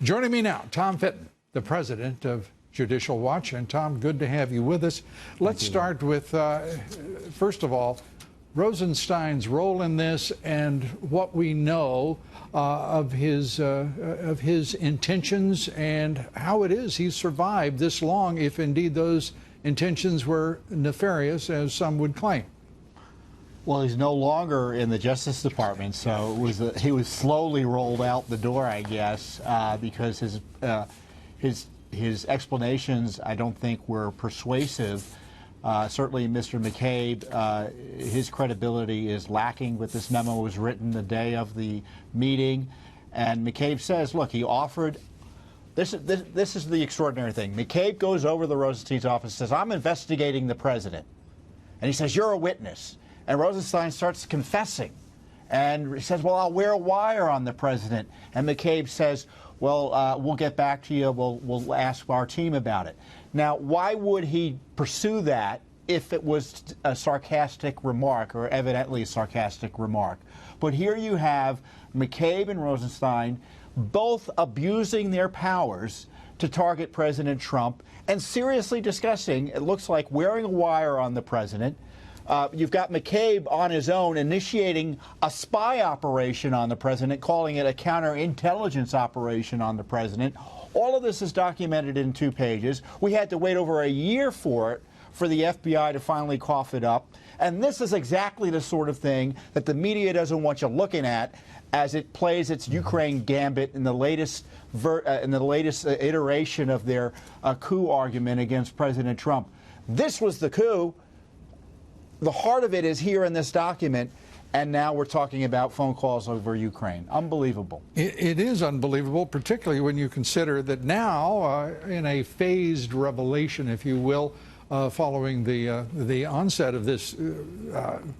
Joining me now, Tom Fitton, the president of Judicial Watch. And Tom, good to have you with us. Let's start with, first of all, Rosenstein's role in this and what we know of his intentions and how it is he survived this long, if indeed those intentions were nefarious, as some would claim. Well, he's no longer in the Justice Department, so he was slowly rolled out the door, I guess, because his explanations, I don't think, were persuasive. Certainly, Mr. McCabe, his credibility is lacking. But this memo was written the day of the meeting, and McCabe says, "Look, he offered." This is the extraordinary thing. McCabe goes over to the Rosenstein's office and says, "I'm investigating the president," and he says, "You're a witness." And Rosenstein starts confessing. And he says, "Well, I'll wear a wire on the president." And McCabe says, "Well, we'll get back to you. We'll ask our team about it." Now, why would he pursue that if it was a sarcastic remark, or evidently a sarcastic remark? But here you have McCabe and Rosenstein both abusing their powers to target President Trump and seriously discussing, it looks like, wearing a wire on the president. You've got McCabe on his own initiating a spy operation on the president, calling it a counterintelligence operation on the president. All of this is documented in 2 pages. We had to wait over a year for it, for the FBI to finally cough it up. And this is exactly the sort of thing that the media doesn't want you looking at as it plays its Ukraine gambit in the latest iteration of their coup argument against President Trump. This was the coup. The heart of it is here in this document, and now we're talking about phone calls over Ukraine. Unbelievable. It is unbelievable, particularly when you consider that now, in a phased revelation, if you will, following the onset of this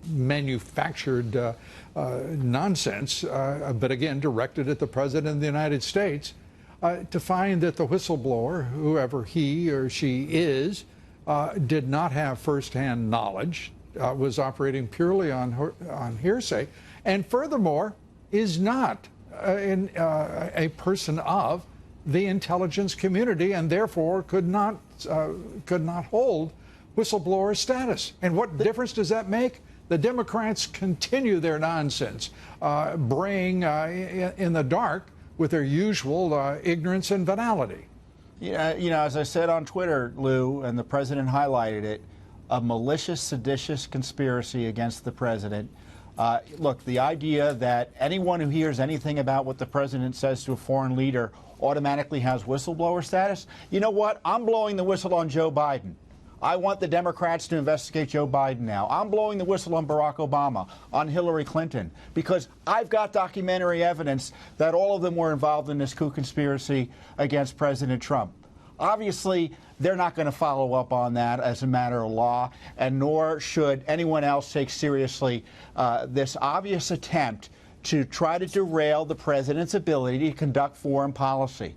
manufactured nonsense, but again directed at the President of the United States, to find that the whistleblower, whoever he or she is, did not have firsthand knowledge, was operating purely on hearsay, and furthermore is not a person of the intelligence community, and therefore could not hold whistleblower status. And what difference does that make? The Democrats continue their nonsense, braying in the dark with their usual ignorance and venality. Yeah, as I said on Twitter, Lou, and the president highlighted it, a malicious, seditious conspiracy against the president. Look, the idea that anyone who hears anything about what the president says to a foreign leader automatically has whistleblower status. You know what? I'm blowing the whistle on Joe Biden. I want the Democrats to investigate Joe Biden now. I'm blowing the whistle on Barack Obama, on Hillary Clinton, because I've got documentary evidence that all of them were involved in this coup conspiracy against President Trump. Obviously, they're not going to follow up on that as a matter of law, and nor should anyone else take seriously this obvious attempt to try to derail the president's ability to conduct foreign policy.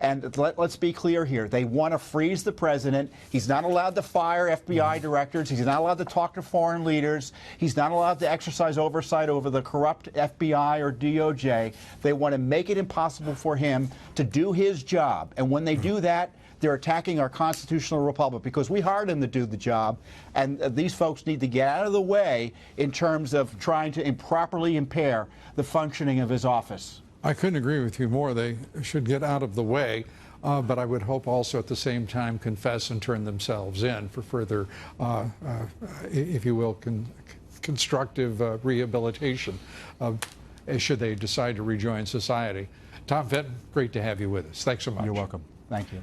And let's be clear here. They want to freeze the president. He's not allowed to fire FBI directors. He's not allowed to talk to foreign leaders. He's not allowed to exercise oversight over the corrupt FBI or DOJ. They want to make it impossible for him to do his job. And when they do that, they're attacking our constitutional republic, because we hired him to do the job, and these folks need to get out of the way in terms of trying to improperly impair the functioning of his office. I couldn't agree with you more. They should get out of the way, but I would hope also at the same time confess and turn themselves in for further, if you will, constructive rehabilitation should they decide to rejoin society. Tom Fitton, great to have you with us. Thanks so much. You're welcome. Thank you.